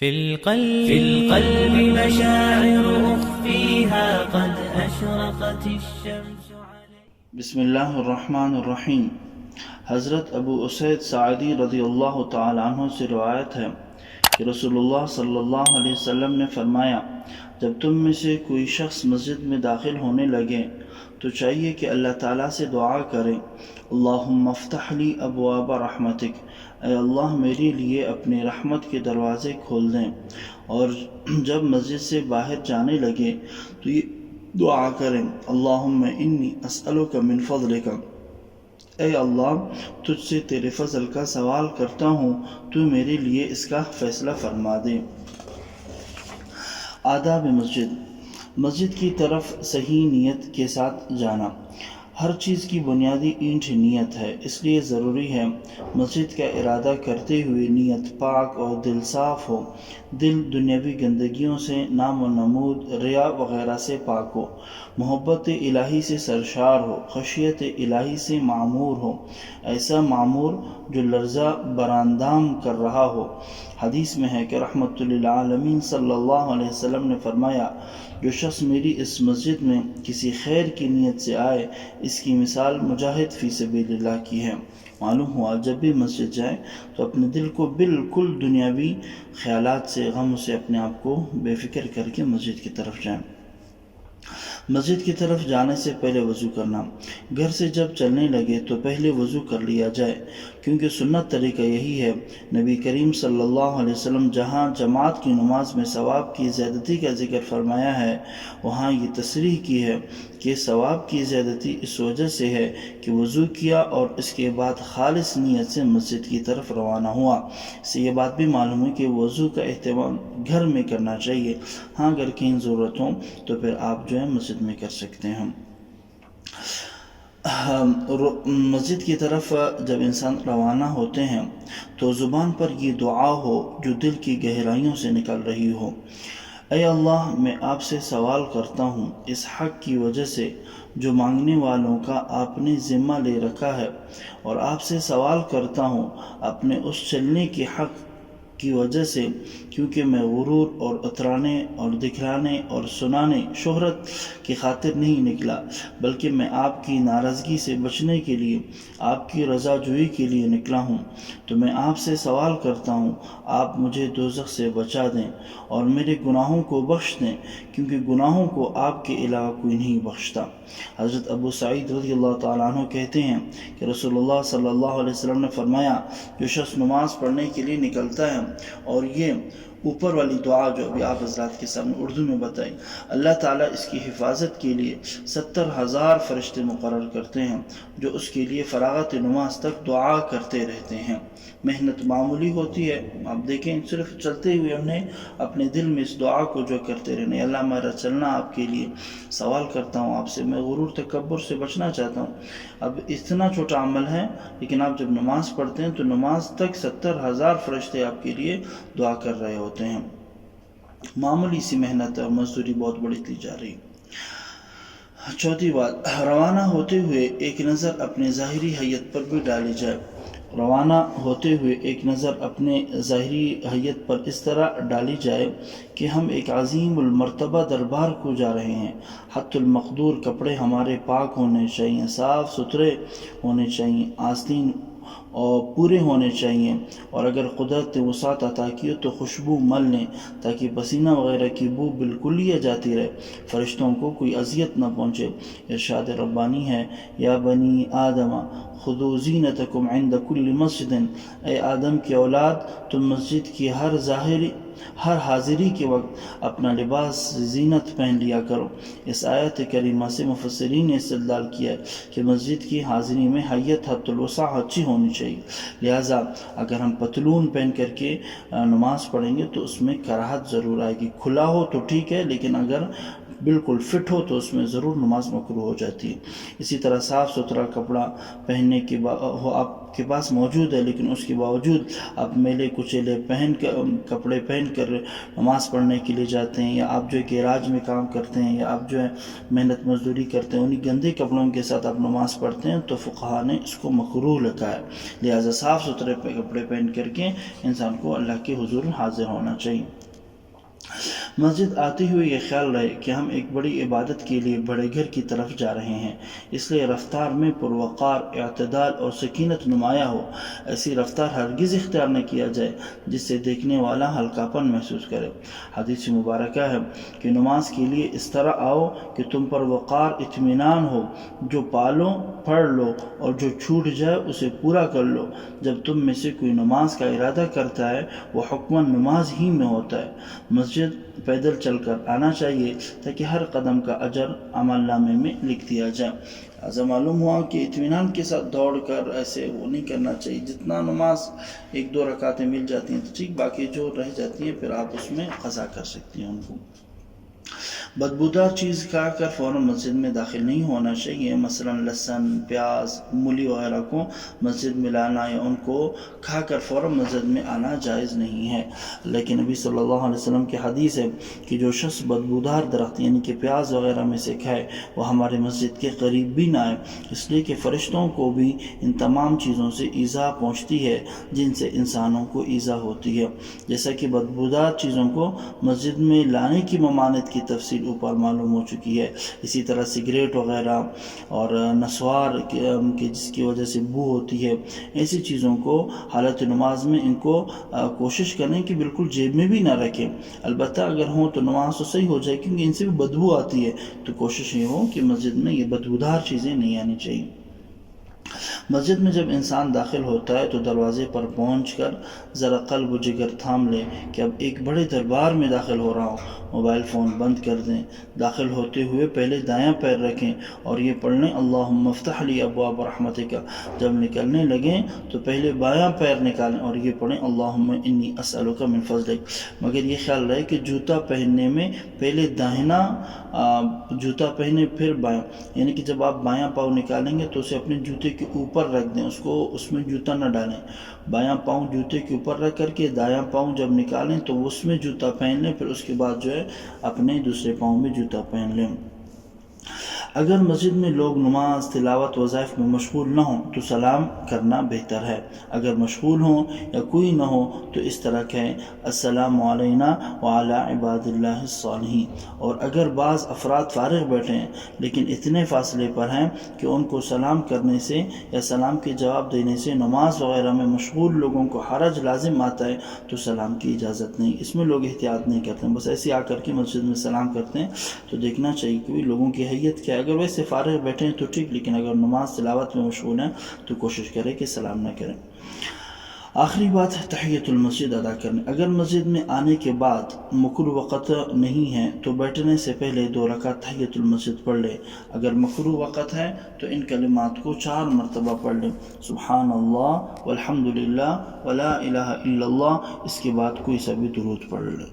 في القلب مشاعر أخفيها قد أشرقت الشمس عليه. بسم اللہ الرحمن الرحیم. حضرت ابو اسید سعدی رضی اللہ تعالی عنہ سے روایت ہے کہ رسول اللہ صلی اللہ علیہ وسلم نے فرمایا، جب تم میں سے کوئی شخص مسجد میں داخل ہونے لگے تو چاہیے کہ اللہ تعالیٰ سے دعا کرے، اللہم افتح لی ابواب رحمتک، اے اللہ میرے لیے اپنے رحمت کے دروازے کھول دیں. اور جب مسجد سے باہر جانے لگے تو یہ دعا کریں، اللہم انی اسألک من فضلک، اے اللہ تجھ سے تیرے فضل کا سوال کرتا ہوں، تو میرے لیے اس کا فیصلہ فرما دے. آداب مسجد کی طرف صحیح نیت کے ساتھ جانا. ہر چیز کی بنیادی اینٹ نیت ہے، اس لیے ضروری ہے مسجد کا ارادہ کرتے ہوئے نیت پاک اور دل صاف ہو، دل دنیاوی گندگیوں سے نام و نمود، ریا وغیرہ سے پاک ہو، محبت الہی سے سرشار ہو، خشیت الہی سے معمور ہو، ایسا معمور جو لرزہ براندام کر رہا ہو. حدیث میں ہے کہ رحمت للعالمین صلی اللہ علیہ وسلم نے فرمایا، جو شخص میری اس مسجد میں کسی خیر کی نیت سے آئے، اس کی مثال مجاہد فی سبیل اللہ کی ہے. معلوم ہوا جب بھی مسجد جائیں تو اپنے دل کو بالکل دنیاوی خیالات سے، غم سے اپنے آپ کو بے فکر کر کے مسجد کی طرف جائیں. مسجد کی طرف جانے سے پہلے وضو کرنا. گھر سے جب چلنے لگے تو پہلے وضو کر لیا جائے، کیونکہ سنت طریقہ یہی ہے. نبی کریم صلی اللہ علیہ وسلم جہاں جماعت کی نماز میں ثواب کی زیادتی کا ذکر فرمایا ہے، وہاں یہ تصریح کی ہے کہ ثواب کی زیادتی اس وجہ سے ہے کہ وضو کیا اور اس کے بعد خالص نیت سے مسجد کی طرف روانہ ہوا. اس سے یہ بات بھی معلوم ہے کہ وضو کا اہتمام گھر میں کرنا چاہیے. ہاں اگر کہیں ضرورت ہو تو پھر آپ جو ہے مسجد میں کر سکتے ہیں. مسجد کی طرف جب انسان روانہ ہوتے ہیں تو زبان پر یہ دعا ہو جو دل کی گہرائیوں سے نکل رہی ہو، اے اللہ میں آپ سے سوال کرتا ہوں اس حق کی وجہ سے جو مانگنے والوں کا آپ نے ذمہ لے رکھا ہے، اور آپ سے سوال کرتا ہوں اپنے اس چلنے کے حق کی وجہ سے، کیونکہ میں غرور اور اترانے اور دکھلانے اور سنانے، شہرت کی خاطر نہیں نکلا، بلکہ میں آپ کی ناراضگی سے بچنے کے لیے، آپ کی رضا جوئی کے لیے نکلا ہوں. تو میں آپ سے سوال کرتا ہوں آپ مجھے دوزخ سے بچا دیں اور میرے گناہوں کو بخش دیں، کیونکہ گناہوں کو آپ کے علاوہ کوئی نہیں بخشتا. حضرت ابو سعید رضی اللہ تعالیٰ عنہ کہتے ہیں کہ رسول اللہ صلی اللہ علیہ وسلم نے فرمایا، جو شخص نماز پڑھنے کے لیے نکلتا ہے اور یہ اوپر والی دعا جو ابھی آپ حضرات کے سامنے اردو میں بتائی، اللہ تعالیٰ اس کی حفاظت کے لیے 70,000 فرشتے مقرر کرتے ہیں جو اس کے لیے فراغت نماز تک دعا کرتے رہتے ہیں. محنت معمولی ہوتی ہے، آپ دیکھیں صرف چلتے ہوئے ہم نے اپنے دل میں اس دعا کو جو کرتے رہنے، اللہ میرا چلنا آپ کے لیے، سوال کرتا ہوں آپ سے، میں غرور تکبر سے بچنا چاہتا ہوں. اب اتنا چھوٹا عمل ہے، لیکن آپ جب نماز پڑھتے ہیں تو نماز تک 70,000 فرشتے آپ کے لیے دعا کر رہے ہوتے ہیں. معمولی سی محنت اور مزدوری بہت بڑی لی جا رہی. چوتھی بات، روانہ ہوتے ہوئے ایک نظر اپنے ظاہری حیت پر بھی ڈالی جائے. روانہ ہوتے ہوئے ایک نظر اپنے ظاہری حیت پر اس طرح ڈالی جائے کہ ہم ایک عظیم المرتبہ دربار کو جا رہے ہیں. حت المقدور کپڑے ہمارے پاک ہونے چاہیے، صاف ستھرے ہونے چاہیے، آستین اور پورے ہونے چاہیے، اور اگر قدرت نے وسعت عطا کی ہو تو خوشبو مل لیں تاکہ پسینہ وغیرہ کی بو بالکلیہ جاتی رہے، فرشتوں کو کوئی اذیت نہ پہنچے. ارشاد ربانی ہے، یا بنی آدم خذوا زینتکم عند کل مسجد، اے آدم کی اولاد تم مسجد کی ہر حاضری کے وقت اپنا لباس زینت پہن لیا کرو. اس آیت کریمہ سے مفسرین نے استدلال کیا ہے کہ مسجد کی حاضری میں حیت حت الوسع اچھی ہونی چاہیے، لہٰذا اگر ہم پتلون پہن کر کے نماز پڑھیں گے تو اس میں کراہت ضرور آئے گی. کھلا ہو تو ٹھیک ہے، لیکن اگر بالکل فٹ ہو تو اس میں ضرور نماز مکروہ ہو جاتی ہے۔ اسی طرح صاف ستھرا کپڑا پہننے کے آپ کے پاس موجود ہے، لیکن اس کے باوجود آپ میلے کچیلے کپڑے پہن کر نماز پڑھنے کے لیے جاتے ہیں، یا آپ جو ہے گیراج میں کام کرتے ہیں، یا آپ جو ہے محنت مزدوری کرتے ہیں، انہیں گندے کپڑوں کے ساتھ آپ نماز پڑھتے ہیں، تو فقہا نے اس کو مکروہ لکھا ہے۔ لہٰذا صاف ستھرے کپڑے پہن کر کے انسان کو اللہ کے حضور حاضر ہونا چاہیے۔ مسجد آتے ہوئے یہ خیال رہے کہ ہم ایک بڑی عبادت کے لیے بڑے گھر کی طرف جا رہے ہیں، اس لیے رفتار میں پروقار، اعتدال اور سکینت نمایاں ہو۔ ایسی رفتار ہرگز اختیار نہ کیا جائے جس سے دیکھنے والا ہلکا پن محسوس کرے۔ حدیث مبارکہ ہے کہ نماز کے لیے اس طرح آؤ کہ تم پر وقار، اطمینان ہو، جو پالو پڑھ لو اور جو چھوٹ جائے اسے پورا کر لو۔ جب تم میں سے کوئی نماز کا ارادہ کرتا ہے وہ حکماً نماز ہی میں ہوتا ہے۔ مسجد پیدل چل کر آنا چاہیے تاکہ ہر قدم کا اجر عمل نامے میں لکھ دیا جائے۔ ایسا معلوم ہوا کہ اطمینان کے ساتھ دوڑ کر ایسے وہ نہیں کرنا چاہیے۔ جتنا نماز 1-2 رکعتیں مل جاتی ہیں تو ٹھیک، باقی جو رہ جاتی ہیں پھر آپ اس میں قضا کر سکتی ہیں ان کو۔ بدبودار چیز کھا کر فوراً مسجد میں داخل نہیں ہونا چاہیے، مثلاً لہسن، پیاز، مولی وغیرہ کو مسجد میں لانا یا ان کو کھا کر فوراً مسجد میں آنا جائز نہیں ہے۔ لیکن نبی صلی اللہ علیہ وسلم کی حدیث ہے کہ جو شخص بدبودار درخت یعنی کہ پیاز وغیرہ میں سے کھائے وہ ہمارے مسجد کے قریب بھی نہ آئے، اس لیے کہ فرشتوں کو بھی ان تمام چیزوں سے ایذا پہنچتی ہے جن سے انسانوں کو ایذا ہوتی ہے۔ جیسا کہ بدبودار چیزوں کو مسجد میں لانے کی ممانعت کی تفصیل اوپر معلوم ہو چکی ہے، اسی طرح سگریٹ وغیرہ اور نسوار کے جس کی وجہ سے بو ہوتی ہے، ایسی چیزوں کو حالت نماز میں ان کو کوشش کریں کہ بالکل جیب میں بھی نہ رکھیں۔ البتہ اگر ہوں تو نماز تو صحیح ہو جائے، کیونکہ ان سے بھی بدبو آتی ہے، تو کوشش یہ ہو کہ مسجد میں یہ بدبودار چیزیں نہیں آنی چاہیے۔ مسجد میں جب انسان داخل ہوتا ہے تو دروازے پر پہنچ کر ذرا قلب و جگر تھام لے کہ اب ایک بڑے دربار میں داخل ہو رہا ہوں۔ موبائل فون بند کر دیں۔ داخل ہوتے ہوئے پہلے دایاں پیر رکھیں اور یہ پڑھ لیں اللہم افتح لی ابواب رحمتک۔ جب نکلنے لگیں تو پہلے بایاں پیر نکالیں اور یہ پڑھیں اللہم انی اسألک من فضلک۔ مگر یہ خیال رہے کہ جوتا پہننے میں پہلے داہنا جوتا پہنے پھر بایاں، یعنی کہ جب آپ بایاں پاؤں نکالیں گے تو اسے اپنے جوتے کے اوپر رکھ دیں، اس میں جوتا نہ ڈالیں۔ بایاں پاؤں جوتے کے اوپر رکھ کر کے دایاں پاؤں جب نکالیں تو اس میں جوتا پہن لیں، پھر اس کے بعد جو ہے اپنے دوسرے پاؤں میں جوتا پہن لیں۔ اگر مسجد میں لوگ نماز، تلاوت، وظائف میں مشغول نہ ہوں تو سلام کرنا بہتر ہے۔ اگر مشغول ہوں یا کوئی نہ ہو تو اس طرح کہیں السلام علینا وعلی عباد اللہ الصالحین۔ اور اگر بعض افراد فارغ بیٹھے ہیں لیکن اتنے فاصلے پر ہیں کہ ان کو سلام کرنے سے یا سلام کے جواب دینے سے نماز وغیرہ میں مشغول لوگوں کو حرج لازم آتا ہے تو سلام کی اجازت نہیں، اس میں لوگ احتیاط نہیں کرتے ہیں، بس ایسے آ کر کے مسجد میں سلام کرتے ہیں۔ تو دیکھنا چاہیے کہ لوگوں کی حیت کیا ہے، اگر ویسے فارغ بیٹھے ہیں تو ٹھیک، لیکن اگر نماز تلاوت میں مشغول ہیں تو کوشش کریں کہ سلام نہ کریں۔ آخری بات ہے تحیۃ المسجد ادا کرنے۔ اگر مسجد میں آنے کے بعد مکروہ وقت نہیں ہے تو بیٹھنے سے پہلے 2 رکعت تحیۃ المسجد پڑھ لیں۔ اگر مکروہ وقت ہے تو ان کلمات کو 4 مرتبہ پڑھ لیں، سبحان اللہ والحمد للہ ولا الہ الا اللہ، اس کے بعد کوئی سا بھی درود پڑھ لیں۔